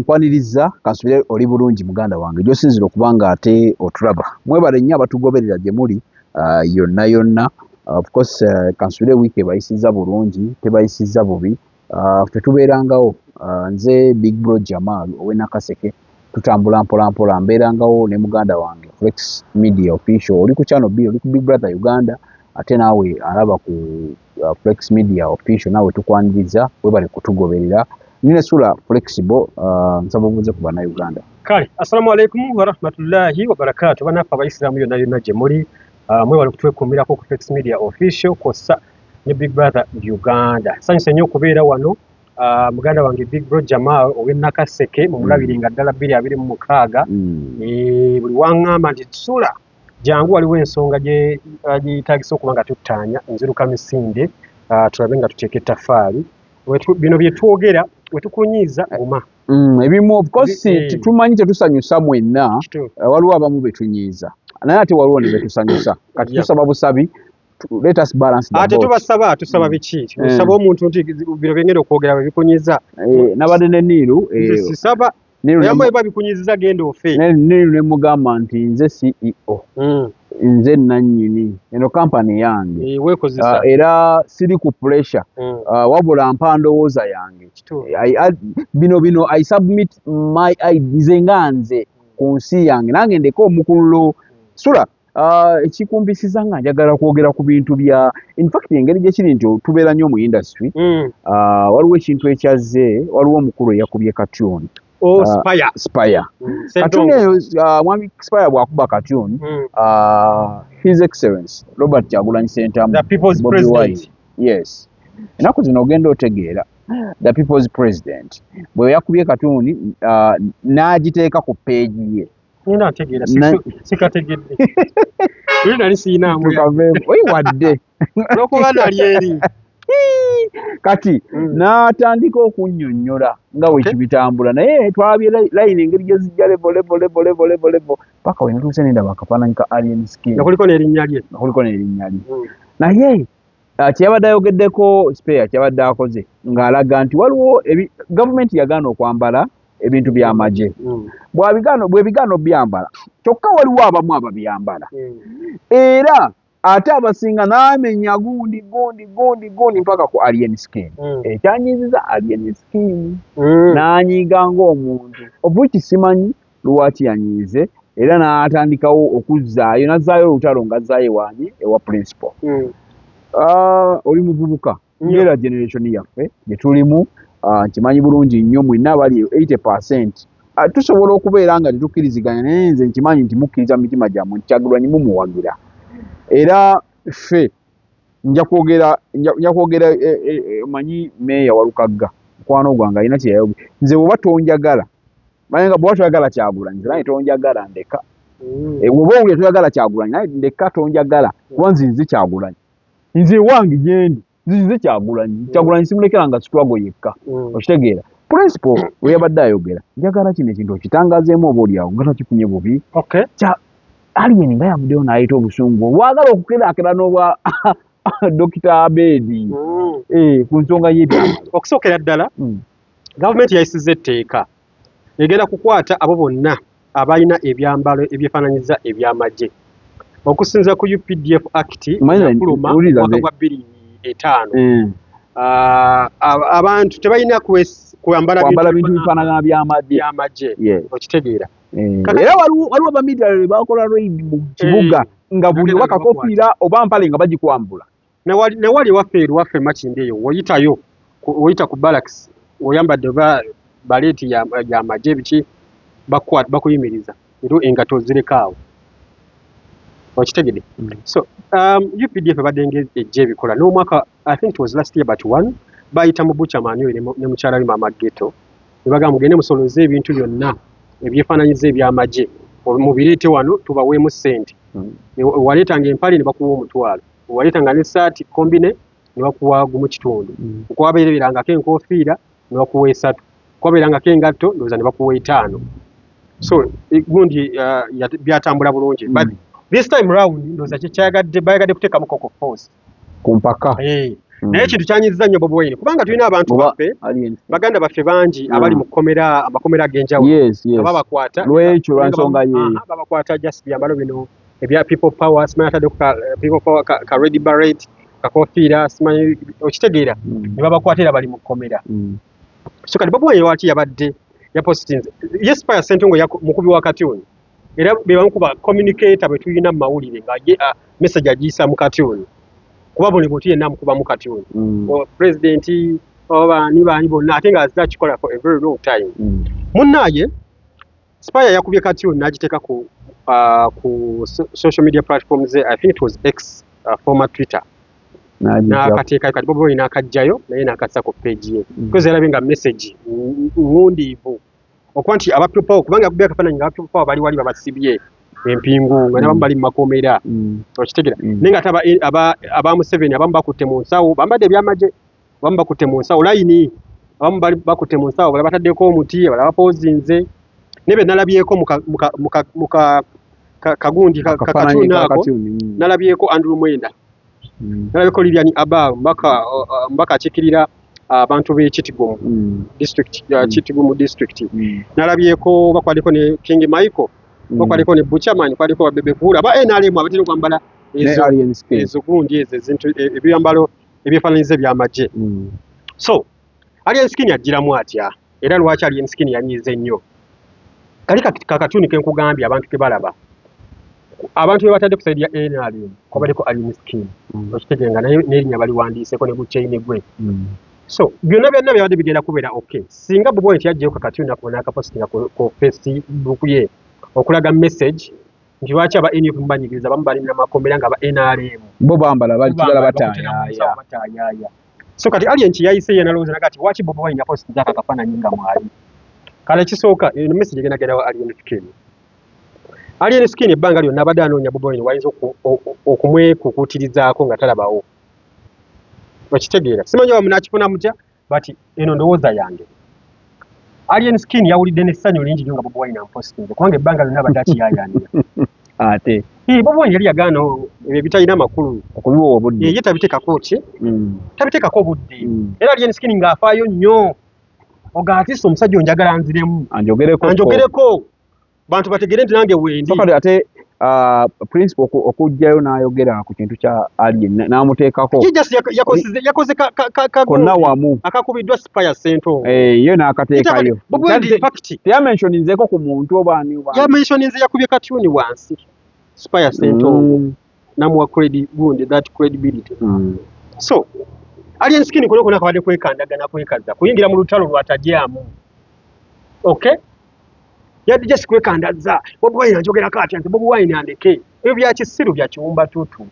nkwaniriza kansubire oli bulungi muganda wange gyosinzira okuba nga ate otulaba mwebale nnyo abatugoberera gye muli yonna yonna of course kansubire wiiki ebayisizza bulungi tebayisizza bubi tetubeerangawo nze Big Bro Jamal ow'Enakaseke tutambula mpolampola mbeerangawo ne muganda wange Flex Media Official oli ku channel B oli ku Big Brother Uganda ate naawe alaba ku Flex Media Official naawe tukwaniriza webale kutugoberera nine sula flexible nsaba obuze ku bannayuganda kale assalamu alaikum warahmatullahi wabarakatuh banafe abaisiramu yonna yonna gye muli mwebale kutwekumirako ku Flex Media Official kosa ne Big Brother Uganda sanyuse nnyo okubeera wano muganda wange Big Bro Jamal ow'Enakaseke mumulabirenga ddala 2026 buli waŋŋamba nti sula jangu waliwo ensonga giyitaagisa okuba nga tuttaanya nziruka misinde tulabe nga tuteeka ettaffaali bino bye twogera we tukunyiiza nguma ebimu of course tumanyi tetusanyusa mwenna waliwo abamu betunyiiza naye ate waliwo ne betusanyusa kati tusaba busabi let us balance the ate tusaba biki tusaba omuntu nti bino byengenda okwogera bwe bikunyiiza nabadde ne Niiru sisaba yamwe eba bikunyiiza genda ofe Niiru ne mugamba nti nze CEO nze nannyini eno kampani yange era siri ku pressure wabula mpa ndowooza yange bino I submit my ideas nga nze ku nsi yange nange ndeka omukululo sula ekikumpisiza nga njagala kwogera ku bintu bya in fact engeri gye kiri nti tubeera nnyo mu industry waliwo ekintu ekyazze waliwo omukulu eyakubye katyuni Spire. Katuni mwami Spire bwakuba katuni His Excellency Robert Kyagulanyi Ssentamu the people's president. Yes. Ennaku zino ogenda otegeera the people's president bwe yakubye katuni n'agiteeka ku peegi ye. Nina ntegeera sikategedde. Nali siinamu. Oyi wadde. N'okuba nali eri. Kati n'atandika okunnyonnyola nga bwe kibitambula naye twalabye layini engeri gye zijja levo paka we natuuse n'endaba akafaananyi ka alien skin nga kuliko n'erinnya lye naye kyeyabadde ayogeddeko Spare kyabadde akoze ng'alaga nti waliwo gavumenti yagaana okwambala ebintu by'amagye bwe bigaana obyambala kyokka waliwo abamu ababyambala era ate abasinga n'amenya gundi mpaka ku alien skin ekyanyiiziza alien skin n'anyiiga ng'omuntu obuki simanyi lwaki yanyiize era n'atandikawo okuzzaayo nazzaayo olutalo ng'azzaayo ewaanyi ewa principal oli muvubuka ngera generation yaffe gye tulimu nkimanyi bulungi nnyo mwenna abali 80% tusobola okubeera nga tetukkiriziganya naye nze nkimanyi nti mukkiriza mu mitima gyammwe Kyagulanyi mumuwagira era ffe nja kwogera manyi meeya Walukagga mukwano gwange alina kyeyayogera nze bw'oba tonjagala manyi nga bw'oba toyagala Kyagulanyi naye tonjagala ndeka bw'oba owulira toyagala Kyagulanyi naye ndeka tonjagala kuba nze Kyagulanyi nze ewange gyendi nzize Kyagulanyi simulekeranga struggle yekka okitegeera principal we yabadde ayogera njagala kino ekintu okitangaazeemu oba oliawo nga takifunye bubi alien nga yavuddeyo n'ayita obusungu bwagala okukerakera n'obwa Dr. Abedi ku nsonga y'ebyambalo okusookera ddala gavumenti yayisizza etteeka egenda kukwata abo bonna abalina ebyambalo ebyefaananyiza ebyamagye okusinza ku UPDF Act yakuluma mwaka gwa 2005 abantu tebalina kwambala bintu bifaanagana byamagye okitegeera era waliwo bamilitary bakola raid mu kibuga nga buli wakakofiira oba mpale nga bagikwambula newali waffe Makindi eyo woyita ku barracks oyambadde baleeti yamagye biki bakuyimiriza era engato zireka awo okitegedde so UPDF badde ejje ebikola n'omwaka I think it was last year but one bayita mu Bucha Manyo ne mukyala we Mama Ghetto ne bagamba mugende musoloze ebintu byonna ebyefaananyiza ebyamagye mubireete wano tubaweemu ssente waleetanga empale ne bakuwa omutwalo waleetanga n'essaati kombine ne bakuwa gumu kitundu okwabeererangako enkoofiira ne bakuwa 3 okwabeerangako engatto ndowooza ne bakuwa 5 so gundi byatambula bulungi but this time round ndowooza bayagadde kuteekamu koko force ku mpaka naye ekintu kyanyiza nnyo Bobi Wine kubanga tulina abantu baffe baganda baffe bangi abali mu amakomera ag'enjawulo nga babakwata lwekyo lwansonga yeeyo babakwata just byambalo bino ebya people power simanyi ataddeko people power ka Red Beret kakofiira simanyi okitegeera ne babakwatira bali mu kkomera so kati Bobi Wine lwaki yabadde yapositinze yes Spire Ssentongo mukubi wa katuuni era bebamu kuba communicator bwe tulina mu mawulire nga message agiyisa mu katuuni kuba buli muntu yenna mukuba mu katuuni president oba ni bonna ate nga azza kikola for a very long time munnaye Spire yakubye katuuni n'agiteeka ku social media platforms I think it was X former Twitter n'akateeka kati Bobi Wine n'akajjayo naye n'akassa ku page ye because yalabye nga message ngundiivu okuba nti abapipopawo kubanga yakubye akafaananyi nga abapipopawo bali wali babasibye empingu nga nabamu bali mu makomera okitegeera naye nga aba Museveni abamu bakutte mu nsawo bambadde ebyamagye abamu bakutte mu nsawo layini abamu bakutte mu nsawo bala bataddeko omuti abala bapoozinze nebe nalabyeko mu kagundi kakatuuni ako nalabyeko Andrew Mwenda nalabyeko Lilian Abba mbaka akikirira abantu b'e Kitgum district Kitgum district nalabyeko bakwaliko ne King Michael bakwaliko ne Buchaman kwaliko babebe kula ba NRM abatera kwambala ezo gundi ezo zintu ebyambalo ebyefaananyize byamagye so Alien Skin yagiramu atya era lwaki Alien Skin yanyize nnyo kali kakatuuni kenkugambye abantu kebalaba abantu be batadde kusaidia NRM kwa baliko Alien Skin okitegenga naye n'erinnya baliwandiiseko ne buchaine gwe so byonna byabadde bigenda kubeera okay singa Bobi Wine yajjeyo kakatuuni akubona akapostinga ku Facebook ye okulaga message nti lwaki aba NUP mbanyigiriza bamu bali namakomera nga aba NRM bo bambala bali kigala bataaya so kati Alien yayise yenalowooza nagati waki Bobi Wine yapostinga akafaananyi nga mwali kale kisooka eno message egenda wa Alien Skin ebbanga lyonna abadde anoonya Bobi Wine wayinza okumwekukutirizaako nga talabawo okitegeera simanyi oba munakifuna mutya but eno ndowooza yange Alien Skin yawulidde n'essanyu lingi nnyo nga Bobi Wine ampostinze kubanga ebbanga lyonna abadde akiyayaanira ate Bobi Wine yali yagaana ebyo bitalina makulu okubiwa obudde ye tabiteekako ki tabiteekako obudde era Alien Skin ng'afaayo nnyo ogaatisa omusajja onjagala nziremu anjogereko bantu bategere nti nange wendi fakati ate principal okujjayo n'ayogera ku kintu kya Alien n'amuteekako yakoze konna wamu akakubiddwa Spire Ssentongo ye n'akateekayo teyamentioninzeeko ku muntu obaani yamentioninze yakubye katuuni wansi Spire Ssentongo namuwa that credibility so Alien Skin kuno akabadde kwekandagana kwekaza kuyingira mu lutalo lwatajyamu okay yadde just kwekandaza Bobi Wine anjogerako atya nti Bobi Wine andeke ebyo byakisiru bya kiwumba tutu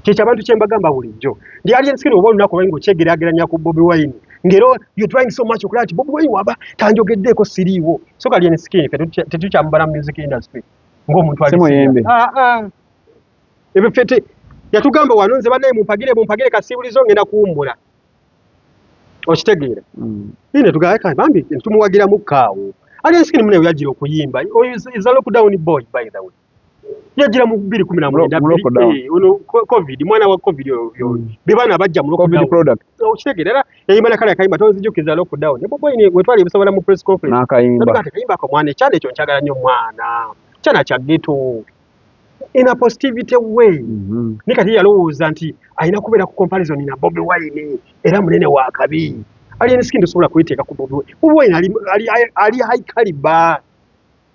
kyekyo abantu kyembagamba bulijjo ndi Alien Skin oba olunaku lwayi ng'okyegeraageranya ku Bobi Wine ngero you trying so much okulaba nti Bobi Wine waba tanjogeddeeko siriiwo so Alien Skin tetukyamubala mu music industry ng'omuntu simuyembe ebyo fete yatugamba wano nze bannaye mumpagire kasibulizo ngenda kuwummula okitegeera ine tugayaka bambi tumuwagiramu kaawo Alien Skin mune yajira okuyimba is a lockdown boy by the way yajira mu 2019 ono covid mwana wa covid yo bibana bajja mu lockdown product okitegeera yayimba nakala kayimba tozijukiza lockdown ne Bobi Wine wetwali bisobola mu press conference nakayimba kayimba ko mwana kyande ekyo nkyagala nnyo mwana kyana kya ghetto in a positivity way nikati yalowooza nti ayina kubeera ku comparison na Bobi Wine era munene wa kabi Alien Skin tosobola kuyiteeka ku Bobi Wine ali high caliber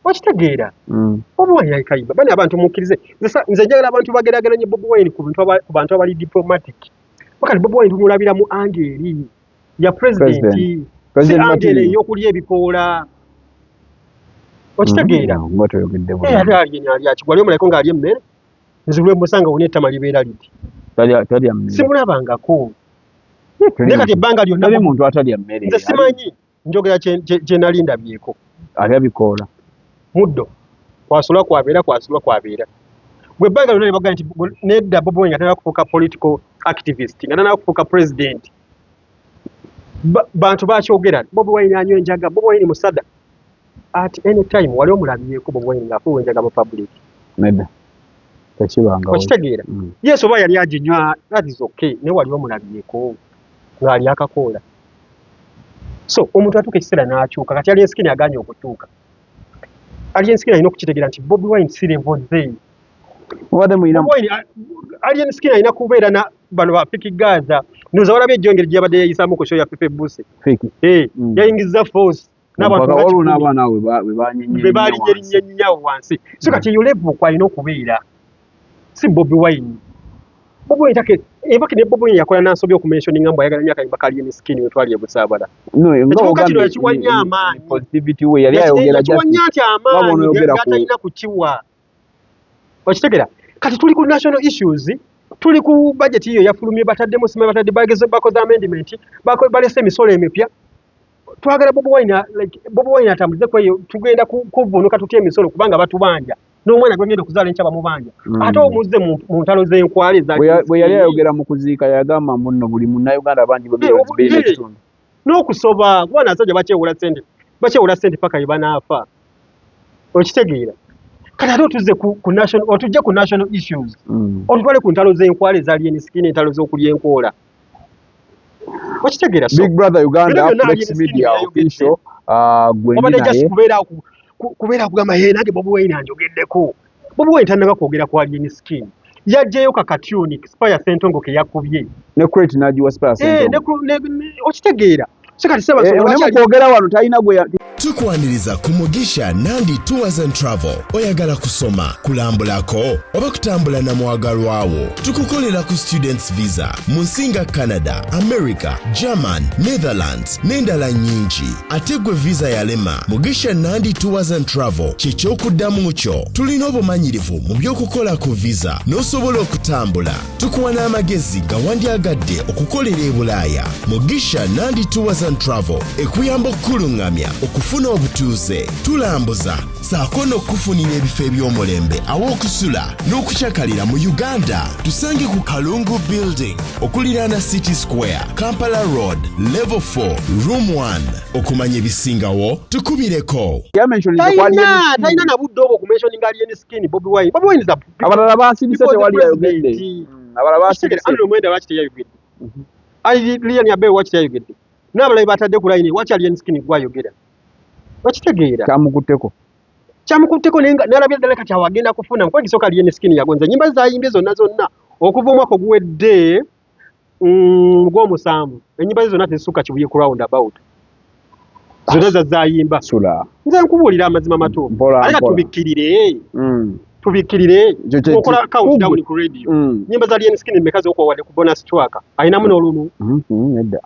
okitegeera Bobi Wine high caliber bani abantu mukkirize nze njagala abantu bagerageranye Bobi Wine ku bantu abali diplomatic wakati Bobi Wine tumulabira mu angeli ya president si angeli y'okulya ebikoola okitegeera ngoto yogeddemu ali akigwali omulayiko ng'ali emmere nzibulwe musanga wona ettama libeera liti talya mmere simulabangako naye kati ebbanga lyonna muntu atalya mmere nze simanyi njogera gye nali ndabyeko alya bikoola muddo kwasulwa kwabeera bwe ebbanga lyonna nebagaa nti nedda Bobi Wine nga tanaba kufuuka political activist nga tanaba kufuuka president bantu bakyogera Bobi Wine anywa enjaga Bobi Wine musada at any time wali omulabyeko Bobi Wine ng'afuuwa enjaga mu public nedda okitegeera yes oba yali aginywa that is okay ne wali omulabyeko ng'ali akakoola so omuntu atuuka ekiseera n'akyuka kati Alien Skin aganye okukyuka Alien Skin alina okukitegeera nti Bobi Wine si level ze Alien Skin alina kubeera na bano ba Fiki Gaza noza walabye ejjongeri gye yabadde yayisaamu ku show ya Pepe Buse yayingiza force n'abantu be baalinnye nnyawo wansi so kati eyo level kwalina okubeera si Bobi Wine Bobi Wine take ebaki ne Bobi Wine yakola nansobi okumentioninga mbu ayagala nyaka imbaka Alien Skin we twali ebusaabala ekibuga kino yakiwanya amaanyi positivity we yali ayogera yakiwanya nti amaanyi gatalina kukiwa okitegera kati tuli ku national issues tuli ku budget hiyo yafulumye bataddemu sima batadde bakoze amendment balese emisolo emipya twagala Bobi Wine atambuze kweyo tugenda kuvunuka tutya emisolo kubanga batubanja n'omwana gwengenda okuzaala enkyaba mubanja ate omuzze mu ntalo z'enkwale bwe yali ayogera mu kuziika yagamba muno buli munnayuganda bangi bebeera ekitundu n'okusoba kuba nasajja bakyewula ssente paka ye banaafa okitegeera kati ate otujje ku national issues otutwale ku ntalo z'enkwale za Alien Skin entalo z'okulya enkoola okitegeera Big Brother Uganda Flex Media official obadde just kubeera kugamba nange Bobi Wine anjogeddeko Bobi Wine tannaba kwogera ku Alien Skin yajjayo kakatuni Spire Ssentongo ke yakubye ne crate n'agiwa Spire Ssentongo okitegeera kwogera wano talina gwe tukwaniriza ku Mugisha Nandi Tours and Travel oyagala kusoma kulambulako oba kutambula na mwagalwawo tukukolera ku students visa mu nsinga Canada, America, German, Netherlands n'endala nyingi ate gwe visa yalema Mugisha Nandi Tours and Travel ky'ekyokuddamu kyo tulina obumanyirivu mu by'okukola ku visa n'osobola okutambula tukuwa n'amagezi gawandyagadde okukolera e Bulaaya Mugisha Nandi Tours and Travel ekuyamba okkulungamya okufuna obutuuze tulambuza saako n'okufunira ebifo eby'omulembe aw'okusula n'okukyakalira mu Uganda tusange ku Kalungu Building okuliraana City Square Kampala Road Level 4 Room 1 okumanya ebisingawo tukubireko talina na budde obwo okumentioninga Alien Skin Bobi Wine abalala bansibise tewali yayogedde abalala bansibise omwenda lwaki teyayogedde Alien yabe lwaki teyayogedde n'abalayi batadde ku line lwaki Alien Skin gwayogera okitegeera kyamukutteko n'alabye ddala kati awo agenda kufuna mkwegi soka Alien Skin yagonza nyimba zayimbye zonna okuva omwaka oguwedde gw'omusanvu ennyimba ze zonna tezisukka kibuye ku round about zonna zazayimba nze nkubuulira amazima matuufu aleka tubikkirire okola countdown ku radio nyimba za Alien Skin mmeka z'okwawadde ku bonus track ayinamu n'olumu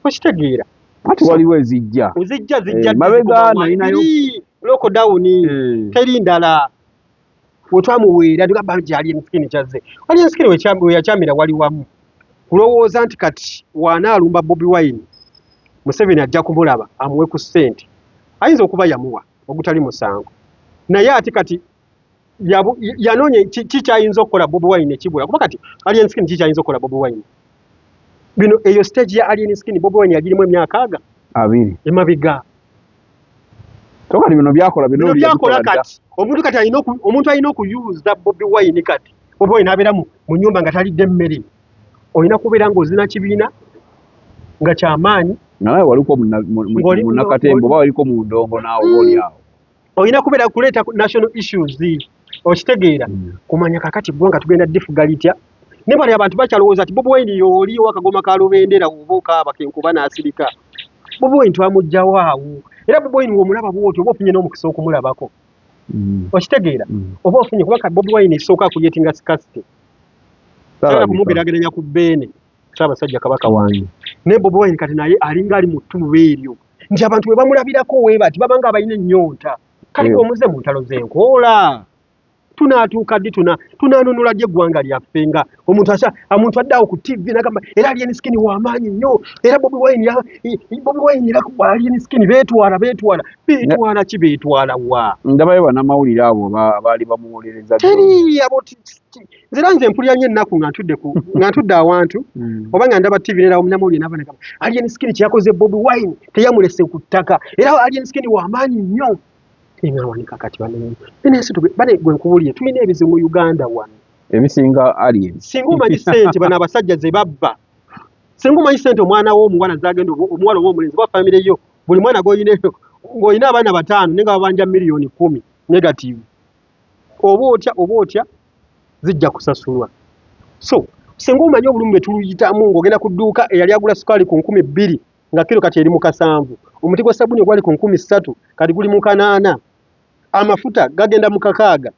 okitegeera ati waliwo ezijja mabega nalinayo lockdown teri ndala otwamuweera tugamba nti Alien Skin kyazze Alien Skin we yakyamira wali wamu kulowooza nti kati waanaalumba Bobi Wine Museveni ajja kumulaba amuwe ku ssente ayinza okuba yamuwa ogutali musango naye ati kati yanonye kikyayinza okukola Bobi Wine ekibula kuba kati Alien Skin kikyayinza okukola Bobi Wine bino eyo stage ya Alien Skin Bobi Wine yagirimu emyaka 2 emabiga tokati bino byakola kati omuntu alina okuyuza Bobi Wine kati Bobi Wine abeera mu nyumba nga talidde mmere olina kubeera ng'ozina kibiina nga kyamaanyi naye waliko munnakatembo oba waliko mu ndongo naawe oliawo olina kubeera kuleeta national issues okitegeera kumanya kakati bwe nga tugenda difficulty ne bali abantu bakyalowooza ati Bobi Wine y'oliyo akagoma ka lubendera oba okaaba kenkuba n'asirika Bobi Wine twamugjawo awo era Bobi Wine w'omulaba bw'oti oba ofunye n'omukisa okumulabako okitegeera oba ofunye kubanga Bobi Wine esooka akuyetinga sikasite sala kumubirageranya ku Beene Ssaabasajja Kabaka wange ne Bobi Wine kati naye alinga ali mu ttubu eryo nti abantu bwe bamulabirako we bati babanga abalina ennyonta kale omuze mu ntalo z'enkoola tunaatuuka ddi tunanunula ddi eggwanga lyaffe nga omuntu addawo ku TV nagamba era Alien Skin w'amaanyi nnyo era Bobi Wine era Alien Skin beetwala ki beetwala wa ndabayo bannamawulire abo baali bamuwolereza teri abo nzira nze mpulira nnyo ennaku nga ntudde awantu oba nga ndaba TV nera omunnamawulire nava nagamba Alien Skin kyeyakoze Bobi Wine teyamulese ku ttaka era Alien Skin w'amaanyi nnyo ngawanika kati bane gwe nkubuulire tulina ebizibu mu Uganda wano ebisinga alien singa omanyi ssente bano abasajja ze babba singa omanyi ssente omwana w'omuwala zagenda omuwala w'omulenzi ba famire yo buli mwana ng'olina abaana 5 naye nga babanja miliyoni 10 negative oba otya zijja kusasulwa. So singa omanyi obulumi bwe tuluyitamu ng'ogenda ku dduuka eyali agula sukaali ku 2,000 nga kiro kati eri mu 7, omuti gwa sabuni gwali ku 3,000 kati guli mu 8, amafuta gagenda mu 6.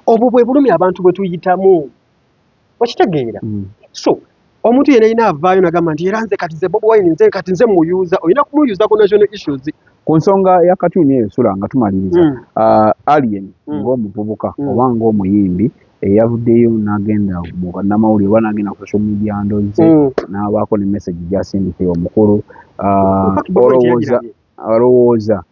Obwo bwe bulumi abantu bwe tuyitamu okitegeera. So omuntu yena ina avaayo nagamba nti era nze kati ze Bobi Wine nze muyuza olina kumuyuza ku national issues ku nsonga ya katuuni eyo Sula nga tumaliriza alien ng'omuvubuka oba ng'omuyimbi eyavuddeyo n'agenda mu bannamawulire oba n'agenda ku social media ndoze n'abaako ne message gy'asindikira omukulu olowooza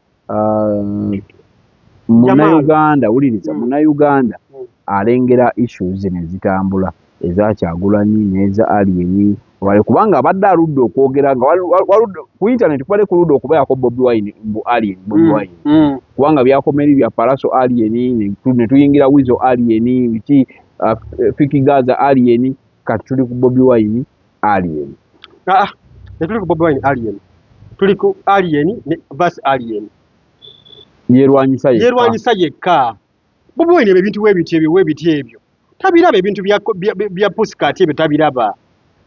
munnayuganda wuliriza munnayuganda alengera issues ne zitambula eza Kyagulanyi n'eza alien kubanga abadde aludde okwogera nga ku internet kubadde kuludde okubeerako Bobi Wine mbu alien Bobi Wine kubanga byakomeri bya Palaso alien ne tuyingira Wizo alien biki Fiki Gaza alien kati tuli ku Bobi Wine alien ne tuli ku Bobi Wine alien tuli ku alien ne verse alien yerwanyisa yekka. Bobi Wine ebintu webiti ebyo tabiraba ebintu bya pussycat ebyo tabiraba.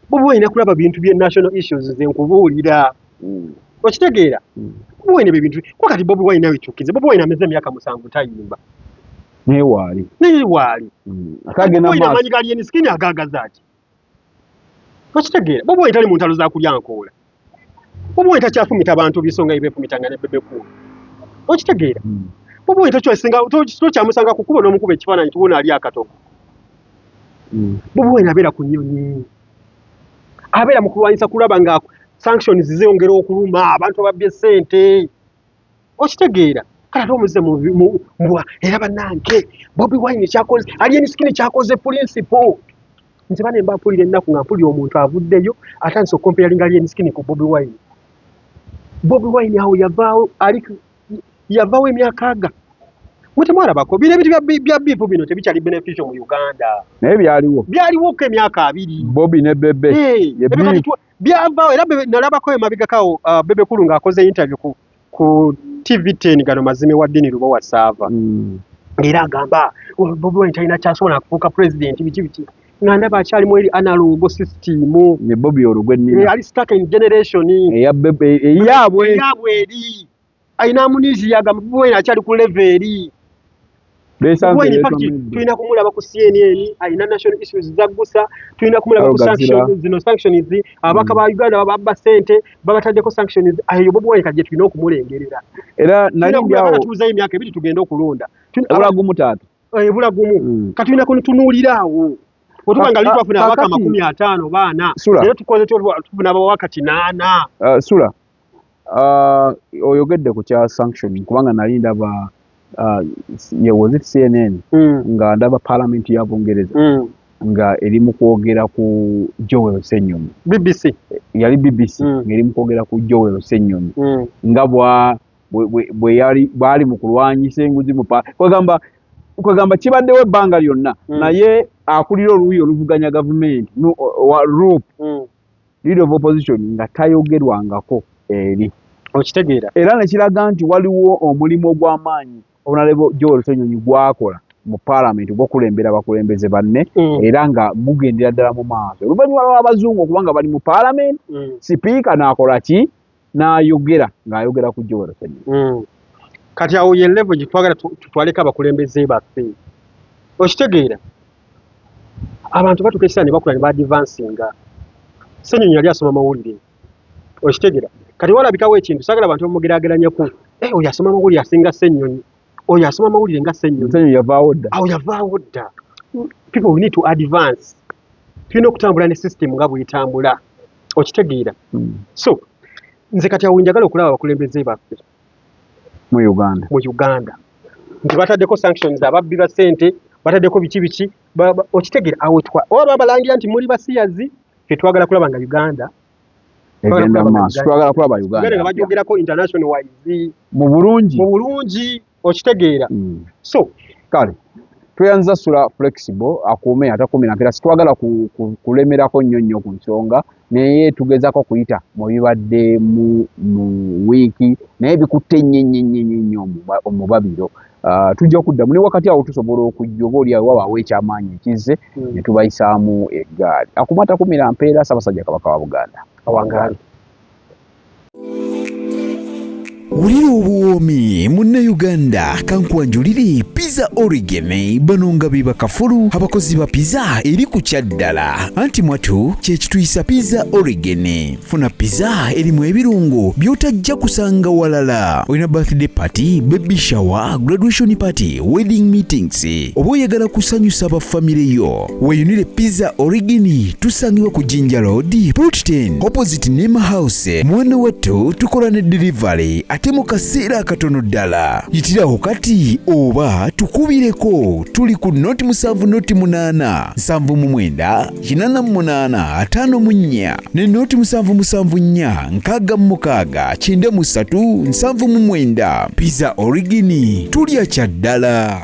Bobi Wine kulaba bintu bya national issues ze nkubuulira okitegeera. Bobi Wine ebintu kwa kati Bobi Wine nawe kyukize. Bobi Wine ameze emyaka 7 tayimba newaali akagenda maaso amanyi gali eniskini agagaza ati okitegeera. Bobi Wine tali mu ntalo za kulya nkoola. Bobi Wine takyafumita abantu bisonga ebefumitanga ne bebekulu okitegeera. Bobi Wine tokyamusanga kukuba n'omukuba ekifaananyi tubona ali akatoko. Bobi Wine abeera ku nnyonyi abeera mu kulwanyisa kulaba nga sanctions ziyongera okuluma abantu ababbye ssente okitegeera. Kale ate omuze mbwa era bannange Bobi Wine kyakoze alien skin kyakoze principle nze bane mba mpulira ennaku nga mpulira omuntu avuddeyo atandise okukomparinga alien skin ku Bobi Wine. Bobi Wine awo yavaawo emyaka aga mutemwarabako bino ebintu bya bifu bino tebikyali beneficial mu Uganda naye byaliwo ko emyaka 2 Bobi ne Bebe byavaawo era nalabako emabigakawo Bebe Kulu ng'akoze interview ku TV10 gano mazime wa ddini Lubo wa Sava era agamba Bobi Wine talina kyasobola kufuuka president biki nga ndaba akyalimu eri analog system ne Bobi olugwe nnina ali stuck in generation eya Bebe eyabwe eri ayina amnesia agamba Bobi Wine akyali ku level eri tulina kumulaba ku CNN ayina national issues zaggusa tulina kumulaba ku sanctions abaka ba Uganda babba ssente babataddeko sanctions ayo Bobi Wine kaje tulina okumulengerera era nalindiawo tuuza emyaka 2 tugenda okulonda bulagumu taata bulagumu katulina kunutunulirawo otubanga lipo afuna abaka 50 baana era tukoze tubuna wakati 8 Sula oyogedde ku kya sanction kubanga nalindaba was it CNN nga ndaba parliament ya Bungereza nga eri mu kwogera ku Joel Ssenyonyi BBC yali BBC eri mu kwogera ku Joel Ssenyonyi nga bwali mu kulwanyisa enguzi mu kwegamba kibaddewo ebbanga lyonna naye akulira oluuyi oluvuganya gavumenti ROP leader of opposition nga tayogerwangako eri okitegeera era nekiraga nti waliwo omulimu ogw'amaanyi Honorable Joel Ssenyonyi gwakola mu parliament gw'okulembera abakulembeze banne era nga gugendera ddala mu maaso oluvannyuma lw'abazungu okubanga bali mu parliament sipiika n'akola ki n'ayogera ng'ayogera ku Joel Ssenyonyi kati awo ye level gye twagala tutwaleko abakulembeze baffe okitegeera abantu batuuka ekiseera ne bakula ne baadvansinga Ssenyonyi yali asoma mawulire okitegeera kati walabikawo ekintu sagala abantu bamugeraageranyeko oyo asoma mawulire asinga Ssenyonyi oyo asoma mawulire nga Ssenyonyi yavaawo dda awo yavaawo dda. People we need to advance tulina okutambula ne system nga bwetambula okitegeera so nze kati awo njagala okulaba abakulembeze baffe mu Uganda nti bataddeko sanctions ababbi ba ssente bataddeko biki okitegeera awo oba balangira nti muli basiyazi twagala kulaba nga Uganda egenda maaso twagala kulaba Uganda nga bajogerako international wise mu bulungi okitegeera so kale tweyanza sula flexible akuume atakumira mpera sitwagala kulemerako nnyo ku nsonga naye tugezako kuyita mu bibadde mu wiiki naye bikutte nnyo mu babiro. Tujja okuddamu ne wakati awo tusobola okujja oba oli wabaawo ekyamaanyi ekizze ne tubayisaamu eggaali. Akuuma atakumira mpeera Ssaabasajja Kabaka wa Buganda. Awangaali. Wulira obuwoomi Munnayuganda kankwanjulire Pizza Origin bano nga be bakafulu abakozi ba pizza eri ku kyaddala anti mwatu kye kituyisa Pizza Origin. Funa pizza erimu ebirungo by'otajja kusanga walala. Olina birthday party, baby shower, graduation party, wedding meetings oba oyagala kusanyusa bafamire yo weyunire Pizza Origin tusangibwa ku Jinja Road Plot 10 opposite Nema House. Mwana wattu tukola ne delivery ate mu kaseera katono ddala. Yitiraho kati oba tukubireko. Tuli ku noti 7 noti 8 7 8 54 ne noti 7 4 6 93 79. Pizza Origin tulya kyaddala.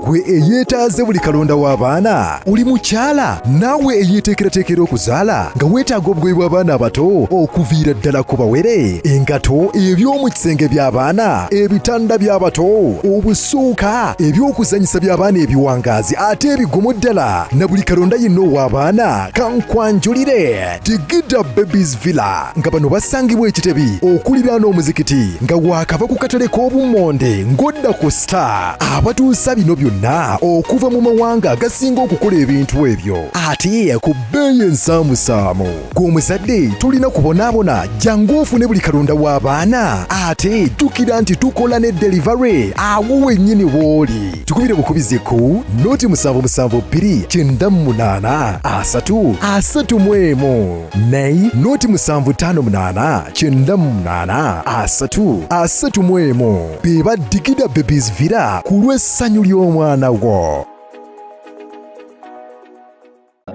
Gwe eyeetaaze buli kalonda w'abaana oli mukyala naawe eyeeteekerateekera okuzaala nga weetaaga obugoye bw'abaana abato okuviira ddala ku bawere, engato, eby'omu kisenge by'abaana, ebitanda by'abato, obusuuka, eby'okuzanyisa by'abaana ebiwangaazi ate ebigumu ddala na buli kalonda yenna ow'abaana kankwanjulire Tigida Babies Villa nga bano basangibwa Ekitebi okuliraana omuzikiti nga waakava ku katale k'obummonde ng'odda ku Star abatuusa bino byonna okuva mu mawanga agasinga okukola ebintu ebyo ate ku bbeeyi ensaamusaamu. Gw'omuzadde tulina kubonaabona jangu ofune buli kalonda w'abaana ate jjukira nti tukola ne delivery awo wennyini w'oli. Tukubire bukubizi ku noti 772 98 331 naye noti 758 98 331 beba Tigida Babies Villa ku lw'essanyu ly'omwana wo.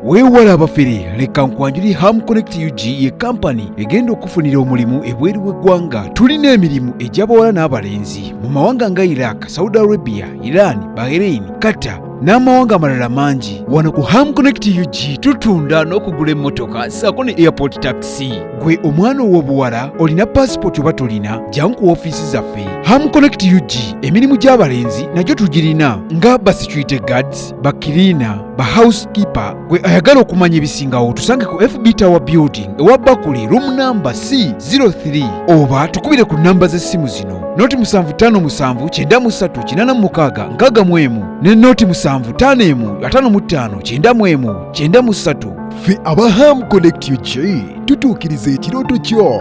Weewala abafere leka nkwanjuli Ham Connect UG ye kampani egenda okufunira omulimu ebweru w'eggwanga. Tulina emirimu egy'abawala n'abalenzi mu mawanga nga Iraq, Saudi Arabia, Iran, Bahrain, Qatar n'amawanga amalala mangi. Wano ku Ham Connect UG tutunda n'okugula emmotoka ssaako ne airport taxi. Gwe omwana ow'obuwala olina passport oba tolina jangu ku ofiisi zaffe. Ham Connect UG emirimu gy'abalenzi nagyo tugirina nga ba security guards, ba cleaner, ba housekeeper. Gwe ayagala okumanya ebisingawo tusange ku FB Tower Building ewa Bakule room number C03 oba tukubire ku namba z'essimu zino noti 757 93 86 61 ne noti 751 55 91 93. Ffe aba Ham Connect UG tutuukiriza ekirooto kyo.